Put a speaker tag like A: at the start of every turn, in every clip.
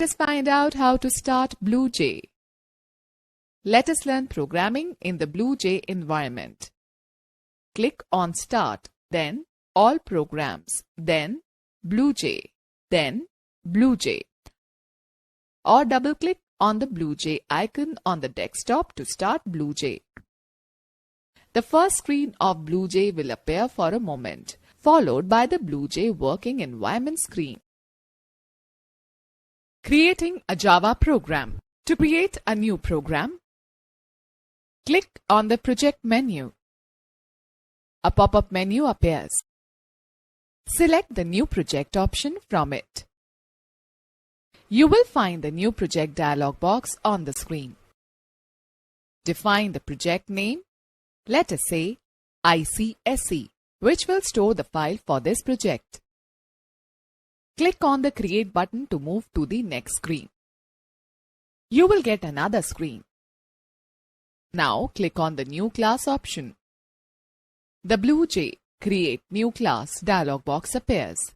A: Let us find out how to start BlueJ. Let us learn programming in the BlueJ environment. Click on Start, then All Programs, then BlueJ, then BlueJ. Or double-click on the BlueJ icon on the desktop to start BlueJ. The first screen of BlueJ will appear for a moment, followed by the BlueJ working environment screen. Creating a Java program. To create a new program, click on the Project menu. A pop-up menu appears. Select the New Project option from it. You will find the New Project dialog box on the screen. Define the project name. Let us say ICSE, which will store the file for this project. Click on the Create button to move to the next screen. You will get another screen. Now click on the New Class option. The BlueJ Create New Class dialog box appears.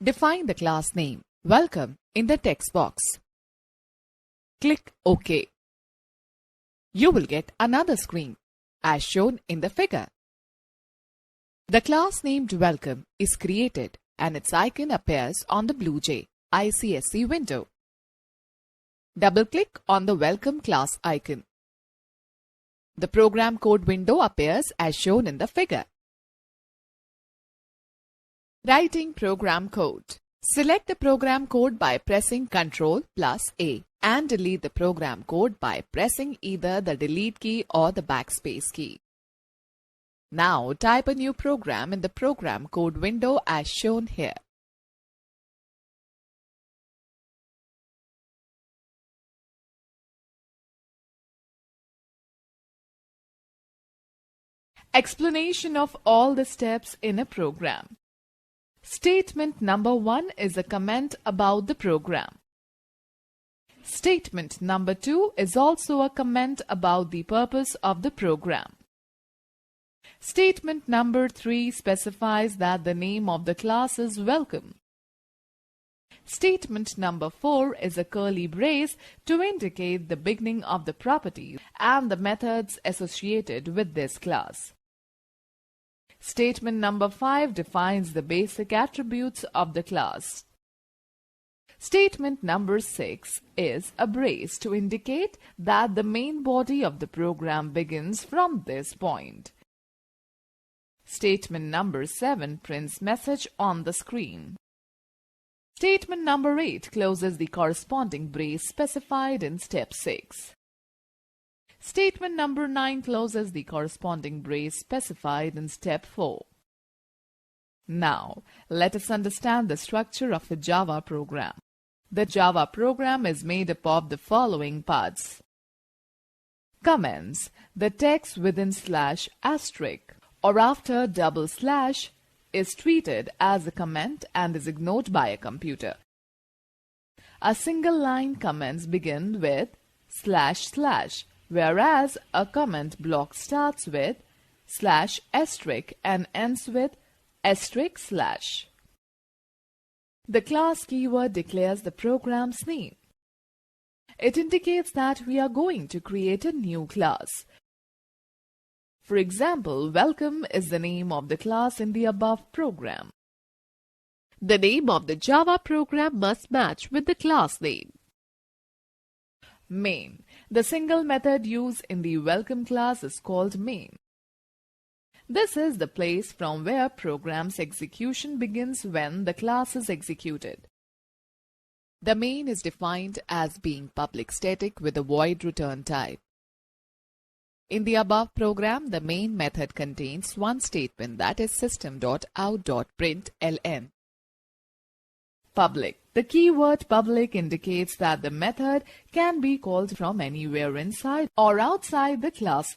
A: Define the class name Welcome in the text box. Click OK. You will get another screen as shown in the figure. The class named Welcome is created and its icon appears on the BlueJ ICSE window. Double-click on the Welcome class icon. The program code window appears as shown in the figure. Writing program code. Select the program code by pressing Ctrl+A and delete the program code by pressing either the delete key or the backspace key. Now type a new program in the program code window as shown here. Explanation of all the steps in a program. Statement number 1 is a comment about the program. Statement number 2 is also a comment about the purpose of the program. Statement number 3 specifies that the name of the class is Welcome. Statement number 4 is a curly brace to indicate the beginning of the property and the methods associated with this class. Statement number 5 defines the basic attributes of the class. Statement number 6 is a brace to indicate that the main body of the program begins from this point. Statement number 7 prints message on the screen. Statement number 8 closes the corresponding brace specified in step 6. Statement number 9 closes the corresponding brace specified in step 4. Now, let us understand the structure of a Java program. The Java program is made up of the following parts. Comments. The text within /* or after double slash is treated as a comment and is ignored by a computer. A single line comments begin with // whereas a comment block starts with /* and ends with */. The class keyword declares the program's name. It indicates that we are going to create a new class. For example, Welcome is the name of the class in the above program. The name of the Java program must match with the class name. Main. The single method used in the Welcome class is called main. This is the place from where program's execution begins when the class is executed. The main is defined as being public static with a void return type. In the above program, the main method contains one statement, that is system.out.println. Public. The keyword public indicates that the method can be called from anywhere inside or outside the class.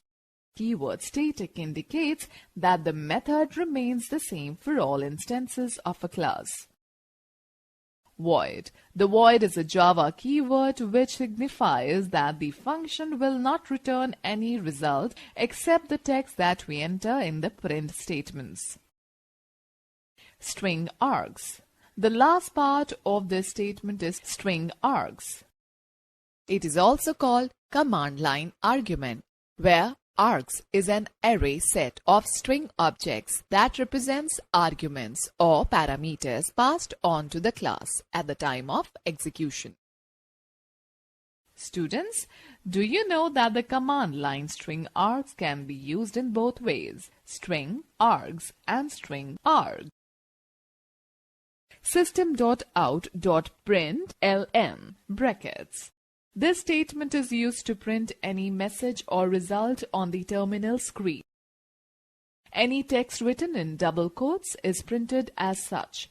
A: Keyword static indicates that the method remains the same for all instances of a class. Void. The void is a Java keyword which signifies that the function will not return any result except the text that we enter in the print statements. String args. The last part of this statement is string args.
B: It is also called command line argument, where args is an array set of string objects that represents arguments or parameters passed on to the class at the time of execution.
A: Students, do you know that the command line string args can be used in both ways, string args and string arg? System.out.println brackets. This statement is used to print any message or result on the terminal screen. Any text written in double quotes is printed as such.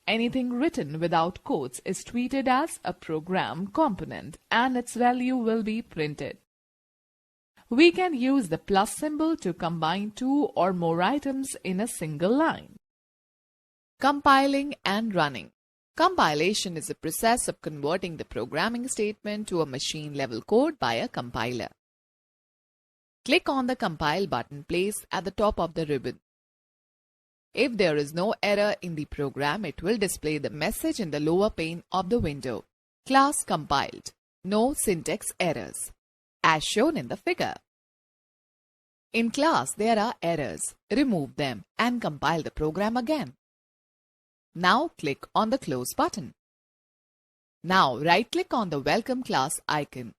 A: Anything written without quotes is treated as a program component and its value will be printed. We can use the plus symbol to combine two or more items in a single line.
B: Compiling and running. Compilation is the process of converting the programming statement to a machine-level code by a compiler. Click on the Compile button placed at the top of the ribbon. If there is no error in the program, it will display the message in the lower pane of the window. Class compiled. No syntax errors, as shown in the figure. In class, there are errors. Remove them and compile the program again. Now click on the Close button. Now right-click on the Welcome class icon.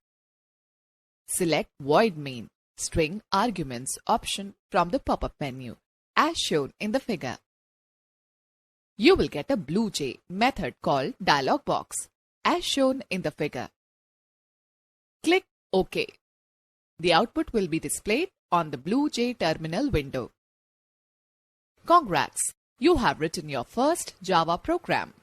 B: Select Void Main String Arguments option from the pop-up menu, as shown in the figure. You will get a BlueJ method called dialog box, as shown in the figure. Click OK. The output will be displayed on the BlueJ terminal window. Congrats! You have written your first Java program.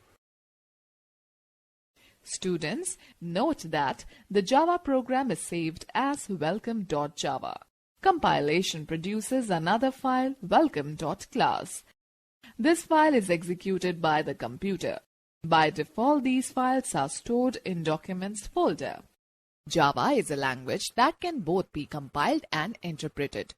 A: Students, note that the Java program is saved as welcome.java. Compilation produces another file, welcome.class. This file is executed by the computer. By default, these files are stored in Documents folder.
B: Java is a language that can both be compiled and interpreted.